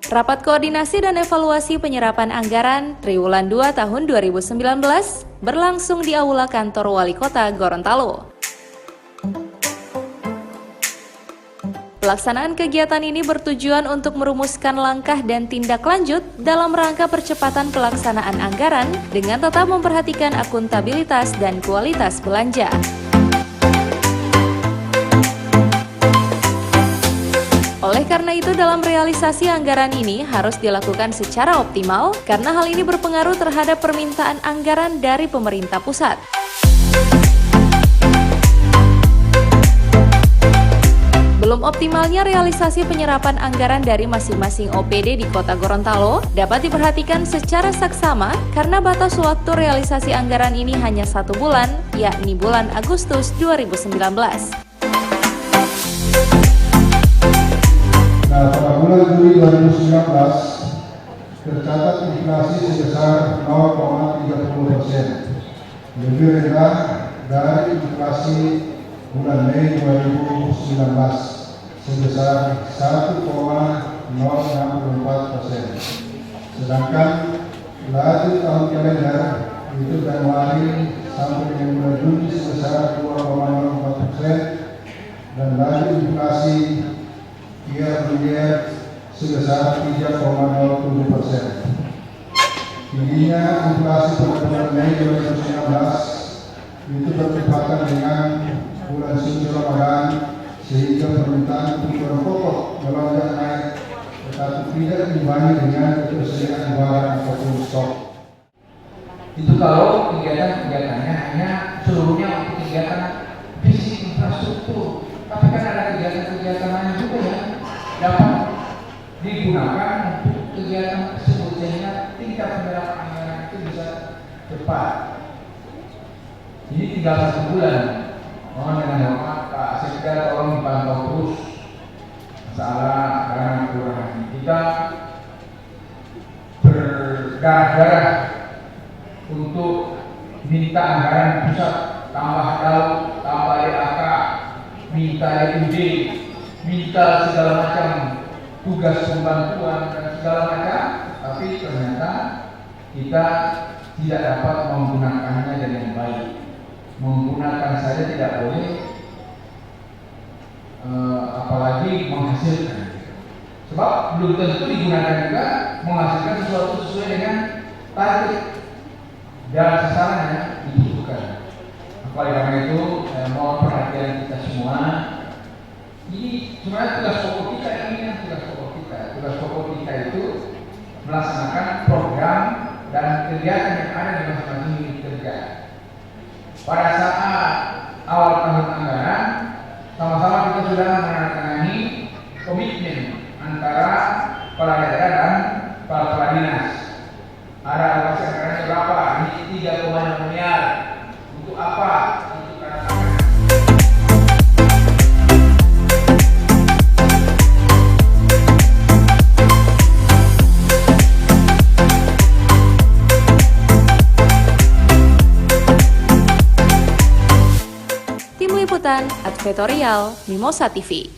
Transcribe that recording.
Rapat Koordinasi dan Evaluasi Penyerapan Anggaran Triwulan 2 tahun 2019 berlangsung di Aula Kantor Wali Kota Gorontalo. Pelaksanaan kegiatan ini bertujuan untuk merumuskan langkah dan tindak lanjut dalam rangka percepatan pelaksanaan anggaran dengan tetap memperhatikan akuntabilitas dan kualitas belanja. Oleh karena itu, dalam realisasi anggaran ini harus dilakukan secara optimal karena hal ini berpengaruh terhadap permintaan anggaran dari pemerintah pusat. Belum optimalnya realisasi penyerapan anggaran dari masing-masing OPD di Kota Gorontalo dapat diperhatikan secara saksama karena batas waktu realisasi anggaran ini hanya 1 bulan, yakni bulan Agustus 2019. Nah, pada bulan Juli 2019 tercatat inflasi sebesar 0,30%, lebih rendah dari inflasi bulan Mei 2019 sebesar 1,064%. Sedangkan laju tahun kalender itu Januari sampai dengan bulan Juni sebesar 2,04% dan laju inflasi year-on-year sebesar 3,07%. Tingginya inflasi pada bulan Mei 2019 itu bertepatan dengan bulan suci Ramadan sehingga permintaan kebutuhan pokok melonjak naik, tetapi tidak diimbangi dengan ketersediaan barang ataupun stok. Itu kalau kegiatan-kegiatannya hanya seluruhnya untuk kegiatan fisik infrastruktur, tapi kan ada kegiatan-kegiatan lain juga yang dapat digunakan untuk kegiatan tersebut sehingga tingkat penyerapan anggaran itu bisa cepat. Ini tinggal 1 bulan. Mohon dengan hormat Pak Sekda tolong dipantau terus masalah dana kelurahan. Kita berdarah-darah untuk minta anggaran pusat, tambah DAU, tambah DAK, minta DUD, minta segala macam tugas pembantuan dan segala macam, tapi ternyata kita tidak dapat menggunakannya dengan baik. Menggunakan saja tidak boleh, apalagi menghasilkan. Sebab belum tentu digunakan juga menghasilkan sesuatu sesuai dengan target dan sasarannya dibutuhkan. Oleh karena itu, mohon perhatian kita semua. Ini sebenarnya tugas pokok kita Tugas pokok kita itu melaksanakan program dan kegiatan yang ada di masing-masing unit kerja. Pada saat awal tahun anggaran, sama-sama kita sudah menandatangani komitmen antara kepala daerah dan kepala dinas. Ada alokasi anggaran berapa? Ini 3,6 miliar. Untuk apa? Untuk anggaran. Tim Liputan Advertorial Mimosa TV.